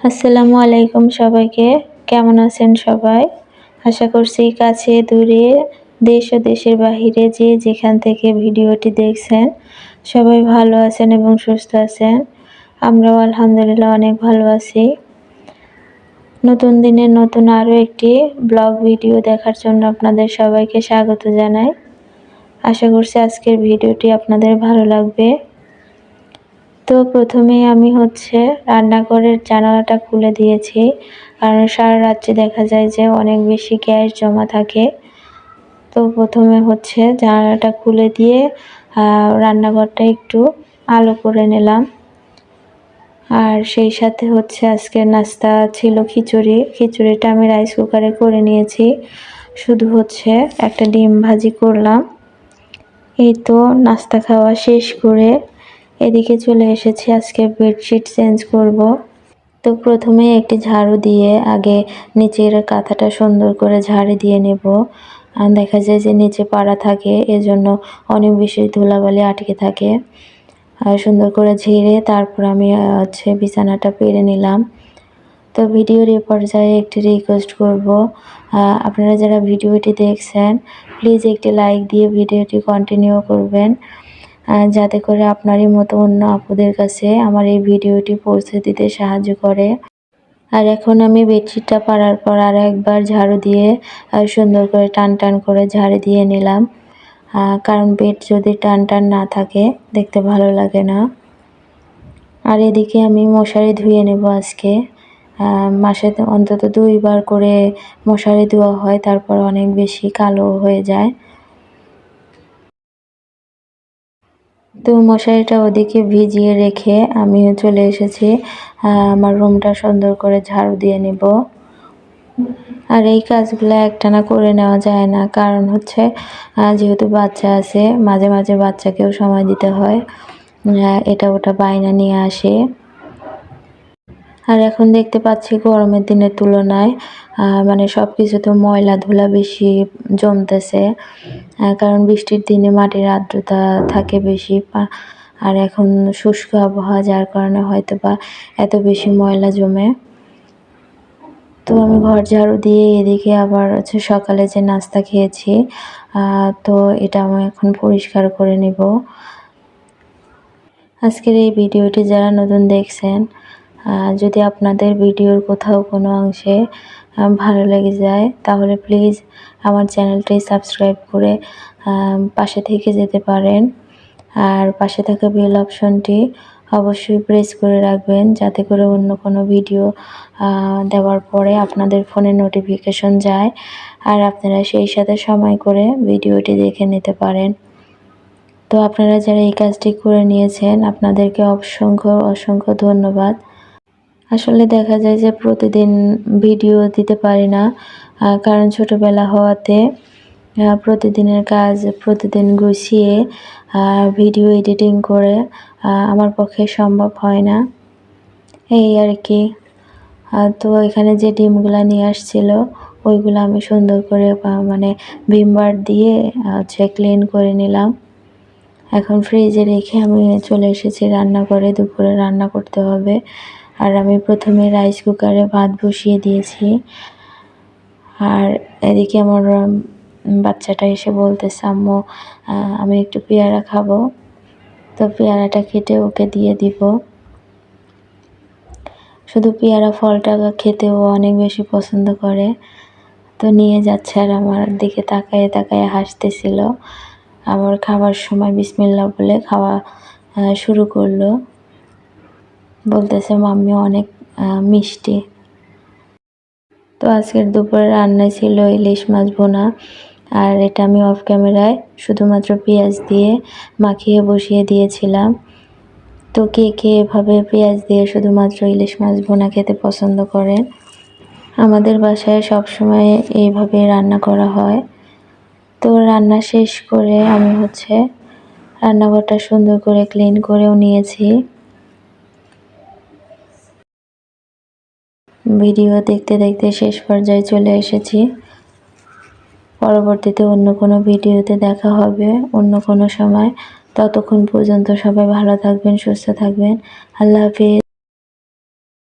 আসসালামু আলাইকুম সবাইকে। কেমন আছেন সবাই? আশা করছি কাছে দূরে দেশ ও দেশের বাহিরে যে যেখান থেকে ভিডিওটি দেখছেন সবাই ভালো আছেন এবং সুস্থ আছেন। আমরাও আলহামদুলিল্লাহ অনেক ভালো আছি। নতুন দিনের নতুন আরও একটি ব্লগ ভিডিও দেখার জন্য আপনাদের সবাইকে স্বাগত জানাই। আশা করছি আজকের ভিডিওটি আপনাদের ভালো লাগবে। তো প্রথমেই আমি রান্নাঘরের জানালাটা খুলে দিয়েছি, কারণ সারা রাত্রে দেখা যায় যে অনেক বেশি গ্যাস জমা থাকে। তো প্রথমে জানালাটা খুলে দিয়ে রান্নাঘরটা একটু আলো করে নিলাম। আর সেই সাথে আজকের নাস্তা ছিল খিচুড়িটা আমি রাইস কুকারে করে নিয়েছি। শুধু একটা ডিম ভাজি করলাম। এই তো নাস্তা খাওয়া শেষ করে এদিকে চলে এসেছি, আজকে বেডশিট চেঞ্জ করব। তো প্রথমে একটি ঝাড়ু দিয়ে আগে নিচের কাঁথাটা সুন্দর করে ঝাড়ি দিয়ে নেব। দেখা যায় যে নিচে পাড়া থাকে, এজন্য অনেক বেশি ধুলাবালি আটকে থাকে। আর সুন্দর করে ঝেড়ে তারপর আমি বিছানাটা পেরে নিলাম। তো ভিডিওর এ পর্যায়ে একটি রিকোয়েস্ট করব, আপনারা যারা ভিডিওটি দেখছেন প্লিজ একটি লাইক দিয়ে ভিডিওটি কন্টিনিউ করবেন, যাতে করে আপনারই মতো অন্য আপুদের কাছে আমার এই ভিডিওটি পৌঁছে দিতে সাহায্য করে। আর এখন আমি বেডশিটটা পাড়ার পর আরও একবার ঝাড়ু দিয়ে সুন্দর করে টান করে ঝাড়ি দিয়ে নিলাম, কারণ বেড যদি টান না থাকে দেখতে ভালো লাগে না। আর এদিকে আমি মশারি ধুয়ে নেব আজকে। মাসে অন্তত 2 বার করে মশারি ধোয়া হয়, তারপর অনেক বেশি কালো হয়ে যায়। তো মশারিটা ওদিকে ভিজিয়ে রেখে আমি চলে এসেছি আমার রুমটা সুন্দর করে ঝাড়ু দিয়ে নেব। আর এই কাজগুলো একটানা করে নেওয়া যায় না, কারণ যেহেতু বাচ্চা আছে, মাঝে মাঝে বাচ্চাকেও সময় দিতে হয়, এটা ওটা বায়না নিয়ে আসে। আর এখন দেখতে পাচ্ছি গরমের দিনের তুলনায় সব কিছুতে ময়লা ধুলা বেশি জমতেছে, কারণ বৃষ্টির দিনে মাটির আর্দ্রতা থাকে বেশি। আর এখন শুষ্ক আবহাওয়া, যার কারণে হয়তো বা এত বেশি ময়লা জমে। তো আমি ঘর ঝাড়ু দিয়ে এদিকে আবার সকালে যে নাস্তা খেয়েছি, তো এটা আমি এখন পরিষ্কার করে নেব। আজকের এই ভিডিওটি যারা নতুন দেখছেন, যদি আপনাদের ভিডিওর কোথাও কোনো অংশে ভালো লেগে যায় তাহলে প্লিজ আমার চ্যানেলটি সাবস্ক্রাইব করে পাশে থেকে যেতে পারেন। আর পাশে থাকা বেল অপশনটি অবশ্যই প্রেস করে রাখবেন, যাতে করে অন্য কোনো ভিডিও দেওয়ার পরে আপনাদের ফোনে নোটিফিকেশন যায় আর আপনারা সেই সাথে সময় করে ভিডিওটি দেখে নিতে পারেন। তো আপনারা যারা এই কাজটি করে নিয়েছেন আপনাদেরকে অসংখ্য ধন্যবাদ। আসলে দেখা যায় যে প্রতিদিন ভিডিও দিতে পারি না, কারণ ছোটবেলা হওয়াতে প্রতিদিনের কাজ প্রতিদিন গুছিয়ে ভিডিও এডিটিং করে আমার পক্ষে সম্ভব হয় না, এই আর কি। তো এখানে যে ডিমগুলা নিয়ে আসছিল ওইগুলো আমি সুন্দর করে ভিম বার দিয়ে ক্লিন করে নিলাম। এখন ফ্রিজে রেখে আমি চলে এসেছি রান্নাঘরে, দুপুরে রান্না করতে হবে। আর আমি প্রথমে রাইস কুকারে ভাত বসিয়ে দিয়েছি। আর এদিকে আমার বাচ্চাটা এসে বলতেছে, আম্মু আমি একটু পেয়ারা খাবো। তো পেয়ারাটা কেটে ওকে দিয়ে দিব। শুধু পেয়ারা ফলটা খেতেও অনেক বেশি পছন্দ করে। তো নিয়ে যাচ্ছে আর আমার দিকে তাকায়ে তাকায়ে হাসতেছিল। আবার খাবার সময় বিসমিল্লাহ বলে খাওয়া শুরু করলো, বলতেছে মাম্মি অনেক মিষ্টি। তো আজকের দুপুরে রান্নায় ছিল ইলিশ মাছ ভুনা, আর এটা আমি অফ ক্যামেরায় শুধুমাত্র পেঁয়াজ দিয়ে মাখিয়ে বসিয়ে দিয়েছিলাম। তো কে কে এভাবে পেঁয়াজ দিয়ে শুধুমাত্র ইলিশ মাছ ভুনা খেতে পছন্দ করেন? আমাদের বাসায় সবসময় এইভাবে রান্না করা হয়। তো রান্না শেষ করে আমি রান্নাঘরটা সুন্দর করে ক্লিন করেও নিয়েছি। ভিডিও দেখতে দেখতে শেষ পর্যায়ে চলে এসেছি। পরবর্তীতে অন্য কোনো ভিডিওতে দেখা হবে অন্য কোনো সময়। ততক্ষণ পর্যন্ত সবাই ভালো থাকবেন, সুস্থ থাকবেন। আল্লাহ হাফেজ।